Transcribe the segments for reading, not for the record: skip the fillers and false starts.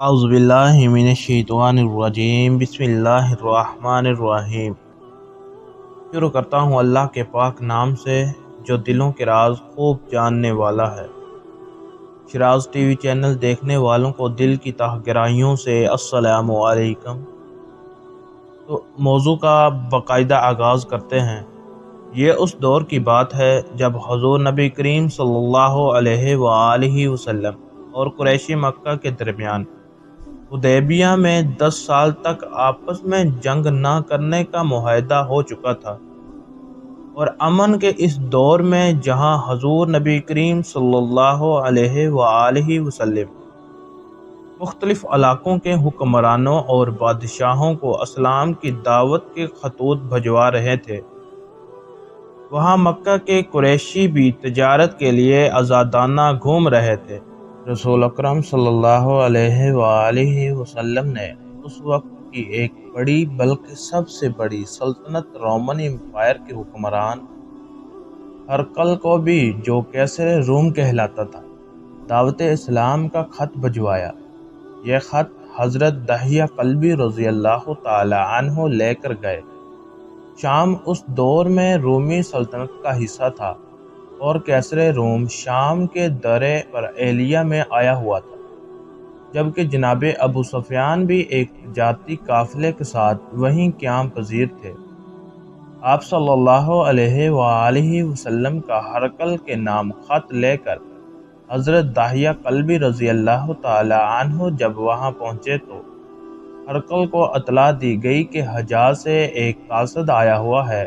اعوذ باللہ من الشیطان الرجیم بسم اللہ الرحمن الرحیم۔ شروع کرتا ہوں اللہ کے پاک نام سے جو دلوں کے راز خوب جاننے والا ہے۔ شراز ٹی وی چینل دیکھنے والوں کو دل کی تہ گہرائیوں سے السلام علیکم۔ تو موضوع کا باقاعدہ آغاز کرتے ہیں۔ یہ اس دور کی بات ہے جب حضور نبی کریم صلی اللہ علیہ وآلہ وسلم اور قریش مکہ کے درمیان حدیبیہ میں 10 سال تک آپس میں جنگ نہ کرنے کا معاہدہ ہو چکا تھا، اور امن کے اس دور میں جہاں حضور نبی کریم صلی اللہ علیہ وآلہ وسلم مختلف علاقوں کے حکمرانوں اور بادشاہوں کو اسلام کی دعوت کے خطوط بھجوا رہے تھے، وہاں مکہ کے قریشی بھی تجارت کے لیے آزادانہ گھوم رہے تھے۔ رسول اکرم صلی اللہ علیہ وآلہ وسلم نے اس وقت کی ایک بڑی بلکہ سب سے بڑی سلطنت رومن امپائر کے حکمران ہرقل کو بھی، جو کیسر روم کہلاتا تھا، دعوت اسلام کا خط بھجوایا۔ یہ خط حضرت دحیہ کلبی رضی اللہ تعالی عنہ لے کر گئے۔ شام اس دور میں رومی سلطنت کا حصہ تھا، اور کیسر روم شام کے درے پر ایلیا میں آیا ہوا تھا، جبکہ جناب ابو سفیان بھی ایک تجارتی قافلے کے ساتھ وہیں قیام پذیر تھے۔ آپ صلی اللہ علیہ وآلہ وسلم کا ہرقل کے نام خط لے کر حضرت دحیہ کلبی رضی اللہ تعالی عنہ جب وہاں پہنچے تو ہرقل کو اطلاع دی گئی کہ حجاز سے ایک قاصد آیا ہوا ہے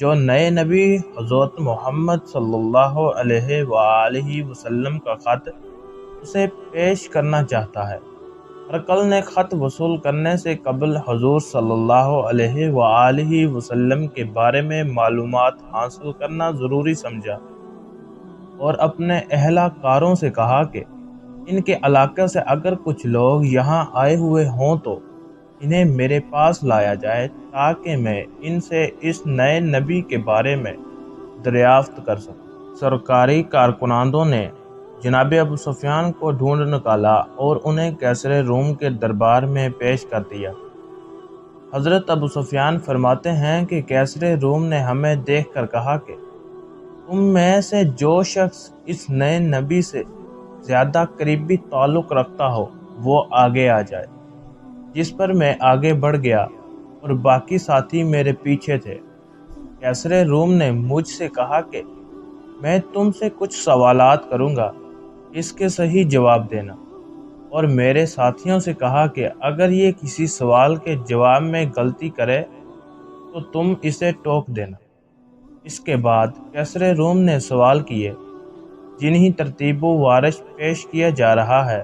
جو نئے نبی حضرت محمد صلی اللہ علیہ وآلہ وسلم کا خط اسے پیش کرنا چاہتا ہے۔ ہرقل نے خط وصول کرنے سے قبل حضور صلی اللہ علیہ وآلہ وسلم کے بارے میں معلومات حاصل کرنا ضروری سمجھا، اور اپنے اہلِ کاروں سے کہا کہ ان کے علاقے سے اگر کچھ لوگ یہاں آئے ہوئے ہوں تو انہیں میرے پاس لایا جائے تاکہ میں ان سے اس نئے نبی کے بارے میں دریافت کر سکوں۔ سرکاری کارکنانوں نے جناب ابو سفیان کو ڈھونڈ نکالا اور انہیں کیسر روم کے دربار میں پیش کر دیا۔ حضرت ابو سفیان فرماتے ہیں کہ کیسر روم نے ہمیں دیکھ کر کہا کہ تم میں سے جو شخص اس نئے نبی سے زیادہ قریبی تعلق رکھتا ہو وہ آگے آ جائے، جس پر میں آگے بڑھ گیا اور باقی ساتھی میرے پیچھے تھے۔ کیسر روم نے مجھ سے کہا کہ میں تم سے کچھ سوالات کروں گا، اس کے صحیح جواب دینا، اور میرے ساتھیوں سے کہا کہ اگر یہ کسی سوال کے جواب میں غلطی کرے تو تم اسے ٹوک دینا۔ اس کے بعد کیسر روم نے سوال کیے جنہیں ترتیب و وارش پیش کیا جا رہا ہے۔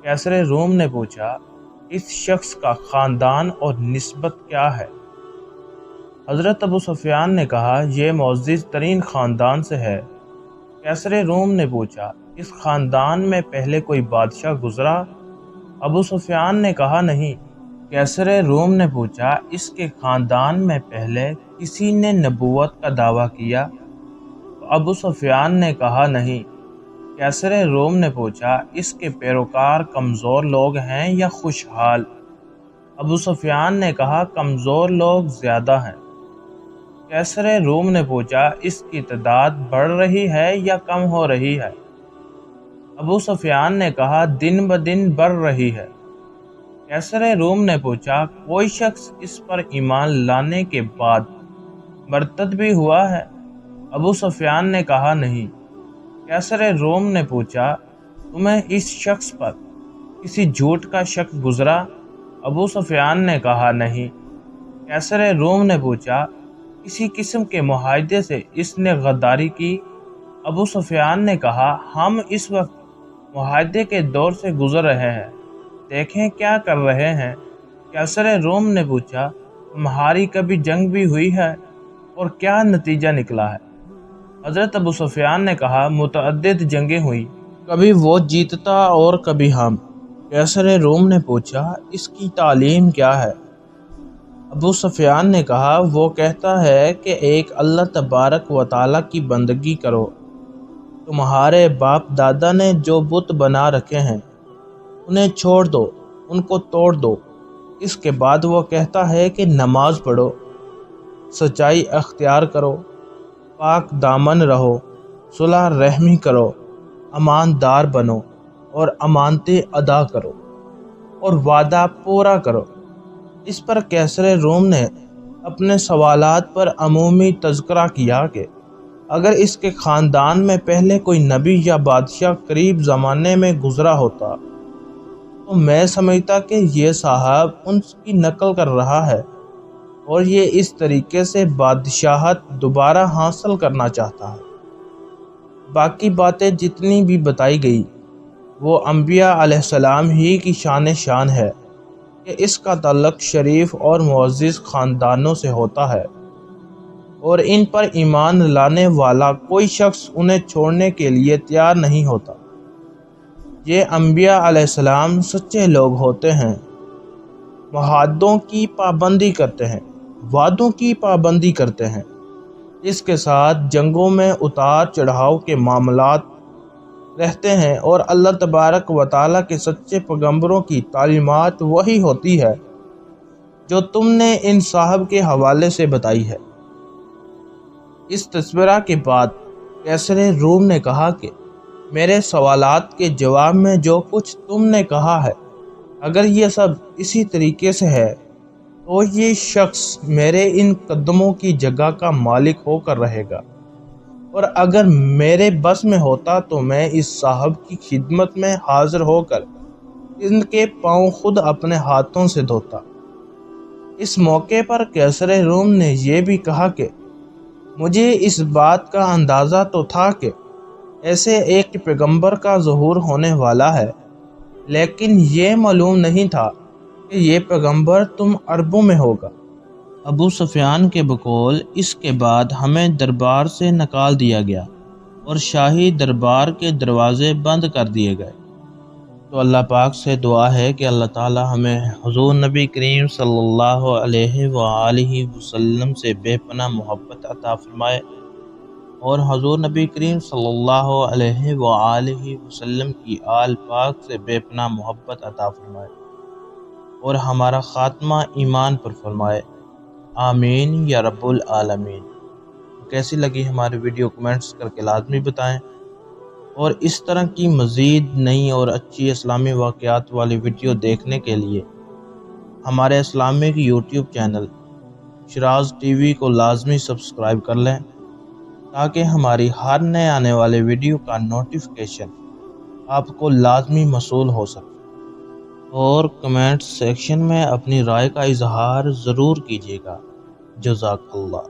کیسر روم نے پوچھا، اس شخص کا خاندان اور نسبت کیا ہے؟ حضرت ابو سفیان نے کہا، یہ معزز ترین خاندان سے ہے۔ کیسر روم نے پوچھا، اس خاندان میں پہلے کوئی بادشاہ گزرا؟ ابو سفیان نے کہا، نہیں۔ کیسر روم نے پوچھا، اس کے خاندان میں پہلے کسی نے نبوت کا دعویٰ کیا؟ ابو سفیان نے کہا، نہیں۔ کیسر روم نے پوچھا، اس کے پیروکار کمزور لوگ ہیں یا خوشحال؟ ابو سفیان نے کہا، کمزور لوگ زیادہ ہیں۔ کیسر روم نے پوچھا، اس کی تعداد بڑھ رہی ہے یا کم ہو رہی ہے؟ ابو سفیان نے کہا، دن بدن بڑھ رہی ہے۔ کیسر روم نے پوچھا، کوئی شخص اس پر ایمان لانے کے بعد مرتد بھی ہوا ہے؟ ابو سفیان نے کہا، نہیں۔ کیسر روم نے پوچھا، تمہیں اس شخص پر کسی جھوٹ کا شک گزرا؟ ابو سفیان نے کہا، نہیں۔ کیسر روم نے پوچھا، کسی قسم کے معاہدے سے اس نے غداری کی؟ ابو سفیان نے کہا، ہم اس وقت معاہدے کے دور سے گزر رہے ہیں، دیکھیں کیا کر رہے ہیں۔ کیسر روم نے پوچھا، تمہاری کبھی جنگ بھی ہوئی ہے اور کیا نتیجہ نکلا ہے؟ حضرت ابو سفیان نے کہا، متعدد جنگیں ہوئی، کبھی وہ جیتتا اور کبھی ہم۔ کیسر روم نے پوچھا، اس کی تعلیم کیا ہے؟ ابو سفیان نے کہا، وہ کہتا ہے کہ ایک اللہ تبارک و تعالیٰ کی بندگی کرو، تمہارے باپ دادا نے جو بت بنا رکھے ہیں انہیں چھوڑ دو، ان کو توڑ دو۔ اس کے بعد وہ کہتا ہے کہ نماز پڑھو، سچائی اختیار کرو، پاک دامن رہو، صلح رحمی کرو، اماندار بنو اور امانتیں ادا کرو اور وعدہ پورا کرو۔ اس پر کیسر روم نے اپنے سوالات پر عمومی تذکرہ کیا کہ اگر اس کے خاندان میں پہلے کوئی نبی یا بادشاہ قریب زمانے میں گزرا ہوتا تو میں سمجھتا کہ یہ صاحب ان کی نقل کر رہا ہے اور یہ اس طریقے سے بادشاہت دوبارہ حاصل کرنا چاہتا ہے۔ باقی باتیں جتنی بھی بتائی گئی وہ انبیاء علیہ السلام ہی کی شان ہے کہ اس کا تعلق شریف اور معزز خاندانوں سے ہوتا ہے اور ان پر ایمان لانے والا کوئی شخص انہیں چھوڑنے کے لیے تیار نہیں ہوتا۔ یہ انبیاء علیہ السلام سچے لوگ ہوتے ہیں، معاہدوں کی پابندی کرتے ہیں، وعدوں کی پابندی کرتے ہیں، اس کے ساتھ جنگوں میں اتار چڑھاؤ کے معاملات رہتے ہیں، اور اللہ تبارک و تعالیٰ کے سچے پیغمبروں کی تعلیمات وہی ہوتی ہے جو تم نے ان صاحب کے حوالے سے بتائی ہے۔ اس تذکرہ کے بعد کیسر روم نے کہا کہ میرے سوالات کے جواب میں جو کچھ تم نے کہا ہے، اگر یہ سب اسی طریقے سے ہے تو یہ شخص میرے ان قدموں کی جگہ کا مالک ہو کر رہے گا، اور اگر میرے بس میں ہوتا تو میں اس صاحب کی خدمت میں حاضر ہو کر ان کے پاؤں خود اپنے ہاتھوں سے دھوتا۔ اس موقع پر کیسر روم نے یہ بھی کہا کہ مجھے اس بات کا اندازہ تو تھا کہ ایسے ایک پیغمبر کا ظہور ہونے والا ہے، لیکن یہ معلوم نہیں تھا کہ یہ پیغمبر تم عربوں میں ہوگا۔ ابو سفیان کے بقول اس کے بعد ہمیں دربار سے نکال دیا گیا اور شاہی دربار کے دروازے بند کر دیے گئے۔ تو اللہ پاک سے دعا ہے کہ اللہ تعالی ہمیں حضور نبی کریم صلی اللہ علیہ وآلہ وسلم سے بے پناہ محبت عطا فرمائے، اور حضور نبی کریم صلی اللہ علیہ وآلہ وسلم کی آل پاک سے بے پناہ محبت عطا فرمائے، اور ہمارا خاتمہ ایمان پر فرمائے، آمین یا رب العالمین۔ کیسی لگی ہماری ویڈیو کمنٹس کر کے لازمی بتائیں، اور اس طرح کی مزید نئی اور اچھی اسلامی واقعات والی ویڈیو دیکھنے کے لیے ہمارے Islamic YouTube channel Shiraz T V کو لازمی سبسکرائب کر لیں تاکہ ہماری ہر نئے آنے والے ویڈیو کا نوٹیفیکیشن آپ کو لازمی موصول ہو سکے، اور کمنٹ سیکشن میں اپنی رائے کا اظہار ضرور کیجیے گا۔ جزاک اللہ۔